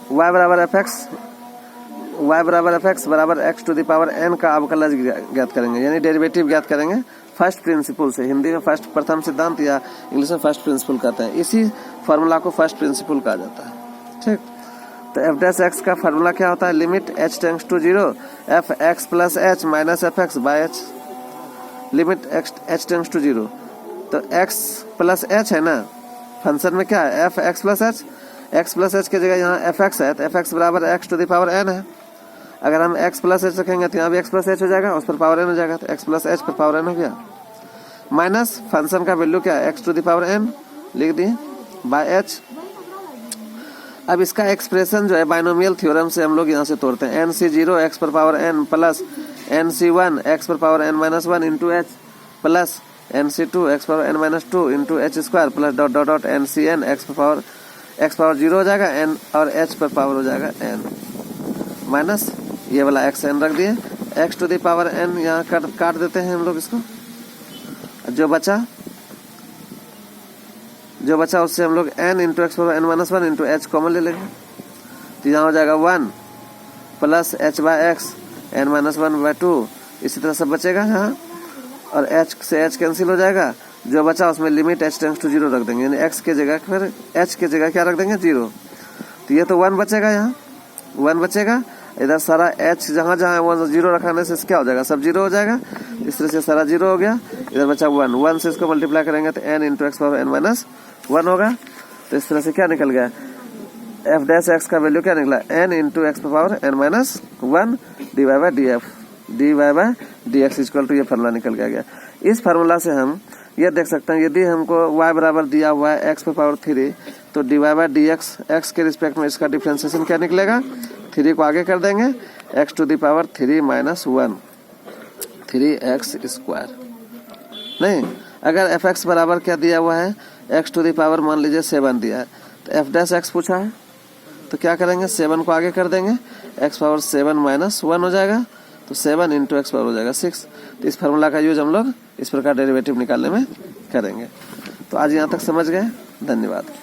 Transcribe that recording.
y बराबर f x बराबर x to the power n का अवकलज ज्ञात करेंगे, यानी डेरिवेटिव ज्ञात करेंगे फर्स्ट प्रिंसिपल से। हिंदी में फर्स्ट प्रथम सिद्धांत या इंग्लिश में फर्स्ट प्रिंसिपल कहते हैं। इसी फॉर्मूला को फर्स्ट प्रिंसिपल कहा जाता है। ठीक, तो एफ डैश एक्स का फॉर्मूला क्या होता है? Limit h tends to 0 f x plus h minus f x by h. Limit h tends to 0, तो x प्लस एच है ना, फंक्शन में क्या है? F x plus h. X plus h की जगह यहाँ एफ एक्स है, तो एफ एक्स बराबर x to the power n है। अगर हम x प्लस एच रखेंगे तो यहाँ भी x प्लस एच हो जाएगा, उस पर पावर n हो जाएगा, तो x प्लस एच पर पावर n हो गया। माइनस फंक्शन का वैल्यू क्या है? x to the power n लिख दिए बाय h। अब इसका एक्सप्रेशन जो है बाइनोमियल थ्योरम से हम लोग यहाँ से तोड़ते हैं। nc0 x पर power n plus nc1 x पर power n minus 1 into H plus nc2 x पर n minus 2 into H square plus dot dot dot ncn x power 0 हो जाएगा, n और h पर पावर हो जाएगा n माइनस ये वाला x n रख दिए, x to the power n यहाँ काट देते हैं हम लोग इसको। जो बचा उससे हम लोग n into x power n minus 1 into h common ले लेंगे, तो यहाँ हो जाएगा 1 plus h by x n minus 1 by 2। इसी तरह सब बचेगा यहाँ, और h से h कैंसिल हो जाएगा। जो बचा उसमें लिमिट h टेंड्स टू 0 रख देंगे, यानी x के जगह फिर h के जगह क्या रख देंगे? 0। तो ये तो 1 बचेगा, यहाँ 1 बचेगा। इधर सारा h जहाँ जहाँ वो 0 रखाने से क्या हो जाएगा? सब 0 हो जाएगा। इस तरह से सारा 0 हो गया। इधर बचा 1 से इसको मल्टीप्लाई करेंगे तो n into x power n minus 1 होगा। तो इस तरह से क्या निकल गया? एफ डैश एक्स का वैल्यू क्या निकला? n into x power n minus 1 divide by d x equal to ये फार्मूला निकल गया। इस फार्मूला से हम ये देख सकते हैं, यदि हमको y बराबर दिया हुआ है x पावर 3, तो डिवाइड बाय डी एक्स के रिस्पेक्ट में इसका डिफ्रेंसिएशन क्या निकलेगा? 3 को आगे कर देंगे, x to the power 3 minus 1 3x square. नहीं, अगर एफ एक्स बराबर क्या दिया हुआ है? x टू द पावर मान लीजिए 7 दिया है, तो एफ डैश एक्स पूछा है, तो क्या करेंगे? 7 को आगे कर देंगे, x पावर 7 माइनस 1 हो जाएगा, तो 7 इंटू एक्स पावर हो जाएगा 6। तो इस फार्मूला का यूज हम लोग इस प्रकार डेरिवेटिव निकालने में करेंगे। तो आज यहाँ तक समझ गए, धन्यवाद।